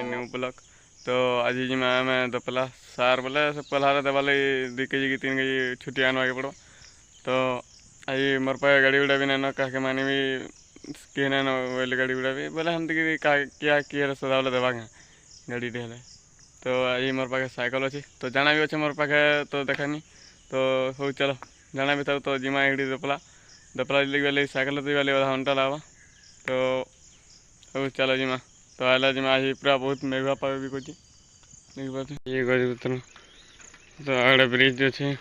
New block. तो आज जिमा आम दपला सार बोले से पलहार देवा लगे 2 केजी कि 3 केजी छुट्टी आनवाके पड़ो। तो आज मोर पाखे गाड़ी गुड़ा भी नाइन क्या मानी भी किए नाइन ओइल गाड़ी गुड़ा भी बोले हम क्या किए सदा बोले देवा गाड़ी टे हेले। तो आज मोर पाखे साइकेल अच्छी तो जाना भी अच्छे मोर पाखे तो देखानी। तो हो चलो जाना भी था तो जिमा हिड़ी दपला दपला गली साइकेल तो गली आधा घंटा लगा। तो हो चलो जिमा तो आला जिमा आज पूरा बहुत मेघुआ पाग भी कुछ ये गज तो आगे ब्रिज अच्छे।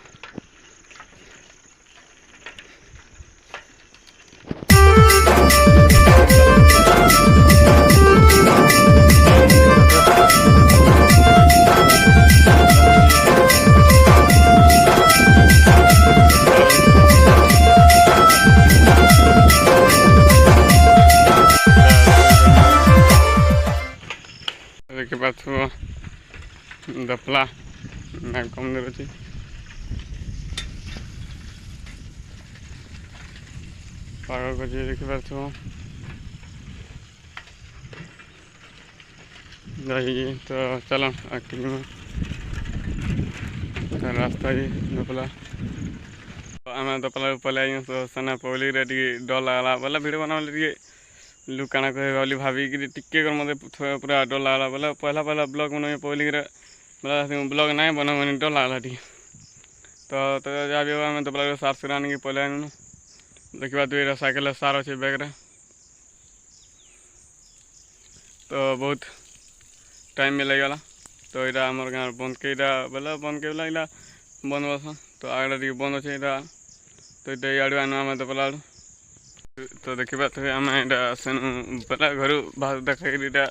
के बाद दपला मैं कम दूर अच्छी पाग को देखिपार तो चलो तो रास्ता ही दपला आम दपला पलि तो सेना पब्लिक डर लगला बोले भिड बना लुक काଣା कहे गली भाविक टिके मत पूरा डर लगला बोले पहला पहला ब्लॉग बन पब्लिक बोला ब्लॉग ना बना डर लगला टी। तो जहाँ भी आम दपला सार सुरा आनिक पलि आनु देखा तु ये साइकेल सार अच्छे बैग्रे। तो बहुत टाइम भी लगेगा। तो यहाँ आम गाँव बंद के बोले बंद के बोला बंद बस तो आगे बंद अच्छे तो ये आड़ आनु आम दपला आड़। तो देखा तो आम यहाँ से बोला घर बाहर देखा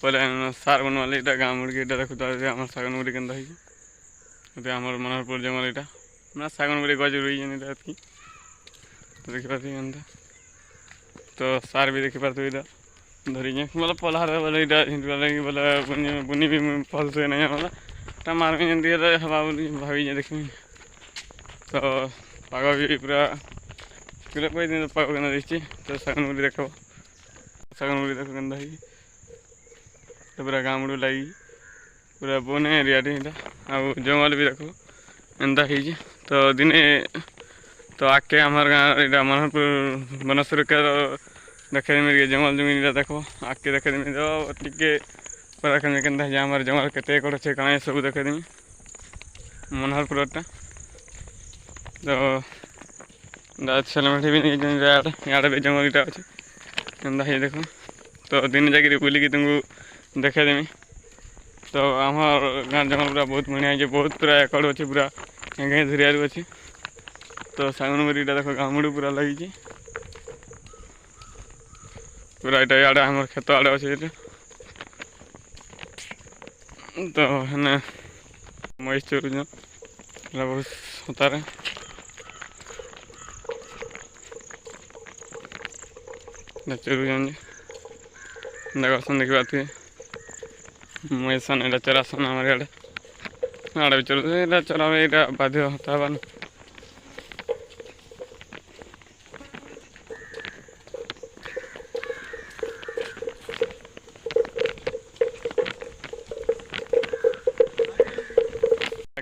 पहले सार बनवा यहाँ गाँव मुड़ी देखुता आम सागन मुड़ी के आम मनोहरपुर जंगल यहाँ मैं सागन मुड़ी गज रुई तो देखा तो सार भी देखी पार्थ इधर धरी बोले पलहार बोले इधर बोले बुनी भी फल से नहीं बोला मार भी हवा भावी देखी। तो पाग भी पूरा पूरा कोई दिन पाग के देखी तो सागन मुड़ी देख के तो पूरा गाँव मुड़ी लगी पूरा बन एरिया जंगल भी देखो एंता ही। तो दिने तो आके हमार गाँव यहाँ मनोहरपुर वन सुरक्षा देखे मिल जंगल जमीन देखो आके देखे टे पूरा के जंगल के एकड़ अच्छे कण सब देखे मनोहरपुर तो सेलमेट भी यहाँ भी जंगल यहाँ अच्छे एंता ही देखो। तो दिन जाकि बुलिकी तुमको देखे देमी। तो आम गाँव जंगल पूरा बहुत बढ़िया है बहुत पूरा एकड़ अच्छे पूरा धीरे अच्छे। तो सागन मुड़ी देखो गाँव मुड़ी पूरा लगी पूरा यहाँ आड़े आम खेत आड़े अच्छे। तो है महीस चोरुच बहुत सतारे चोरुचन देखन देखी पारे महीसान यहाँ चरासन आम आड़े आड़े भी चलुचे चरा यहाँ बाध्य होता है।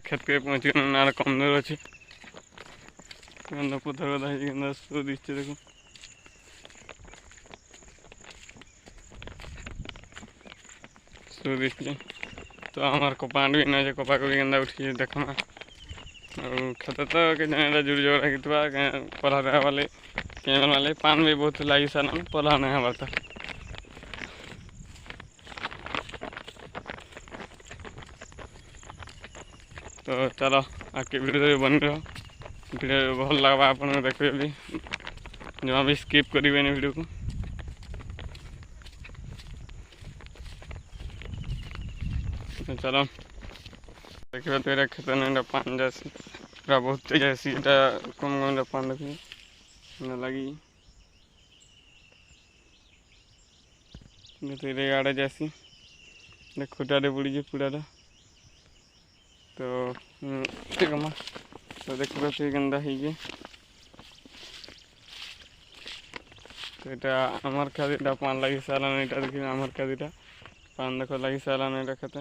खेत के पहुँच गए कम दूर अच्छे पथर कदा शो दिखे देखो। शो दिखे तो हमार कपा भी ना कपा को भी गंदा उठी देखना और खेत तो के जुड़ जोड़ पलहार वाले कैमल वाले पान भी बहुत लगी सारा पलहार नहीं हमारा। तो चलो आके वीडियो बन रहा वीडियो भल लगा आप देखिए भी जमा भी स्किप करेंगे वीडियो को। तो चलो देखिए तो ये खेत में पान जैसी पूरा बहुत तेज जैसी कम कम पान देखिए लगी तो ये आड़े जैसी खुटा बुड़ी पूरा तो ठीक है तो देखा तो गंदा है तो यहाँ आमार ख्याल पान लगी सारा देखिए आमार ख्याल पान देख लगी सारान एटा खेते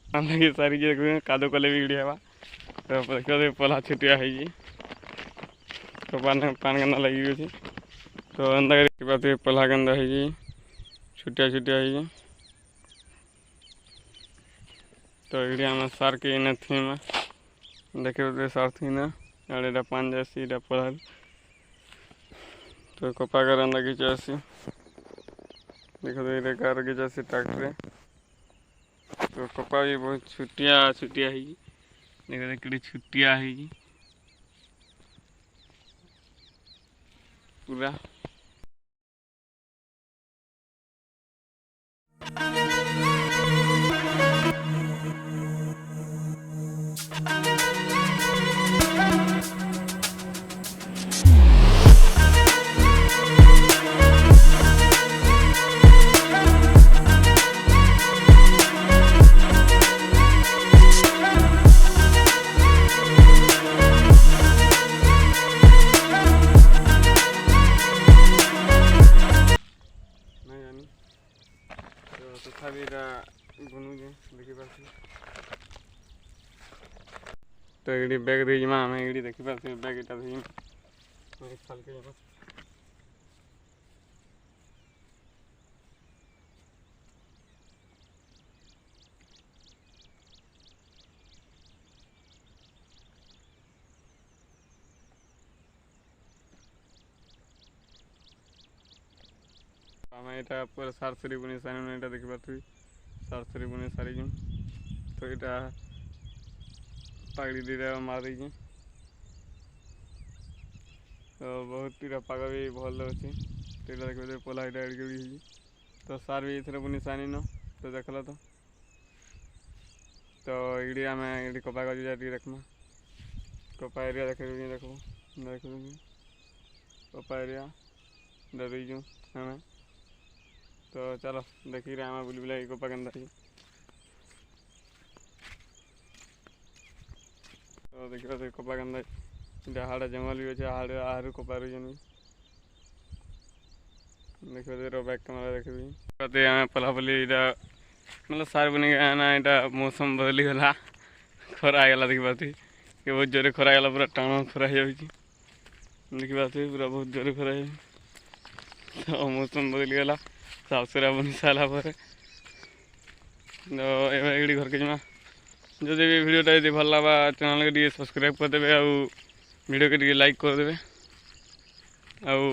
पान लगी सारी देख कादो कले भी गिड़ी हवा तो देखो पला छुटिया है तो पान गंदा लगी गई तो अंदा कर पला गंदा है छुटिया छुटिया है तो ये आम सार के इन थी में देखे सार थी ना आड़े पान जासी पढ़ा तो कपा कर अंदा घिचासी देखो तो ये कार घिचासी ट्रैक्टर तो कपा भी बहुत छुटिया छुटिया है देखो कि छुटिया है पूरा तथापि बुनुजे देखिपारे तो ये बैग देमा आम ये देखिपारे बैग इटा साल के आम यहाँ पूरा सारसरी बुनी सारी यहाँ देखिपारे सारसरी बुनी सारी तो यहाँ पागड़ी दीटा मारी तो बहुत इटा पाग भी भल अच्छे तो यहाँ देखिए पला इटा एड़े तो सार भी ये बुनी सारी न तो देखल तो ये आम ये कपा गज देखमा कपा एरिया देख देख कपा एरिया डरजु आम तो चलो देखिए आम बुल बुला कपा के तो देखिए कपा के हाड़ जंगल भी अच्छे हाड़ आहर कपा रही देखिए बैक कैमेरा देखिए आम पलापली यहाँ मतलब सार बन ना यहाँ मौसम बदली गला खरा आगला देखिए बहुत जोरे खरा आगला पूरा टाण खरा देखिए पूरा बहुत जोरे खरा तो मौसम बदली गला साफसुरा बनी सारा पर तो ये घर के जमा जब भी वीडियोटा यदि भल लगा चैनल के सब्सक्राइब करदे आउ वीडियो के लाइक करदे आउ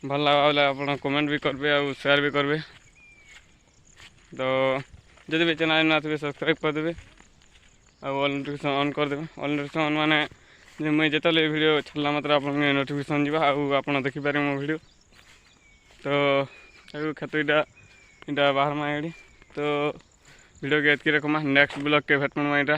भल लगा बोले आप कमेंट भी करेंगे आउ शेयर भी करेंगे तो जब भी चैनल ना थे सब्सक्राइब करदे आउ ऑल नोटिफिकेशन ऑन करदे ऑल नोटिफिकेशन ऑन माने मुझे जिते वीडियो छाड़ा मात्र आप नोटिफिकेशन जावा आउ आप देखिपारे मो वीडियो तो खेत इटा बाहर माँ तो वीडियो के एतकी रखमा नेक्स्ट ब्लॉग के भेटमा इटा।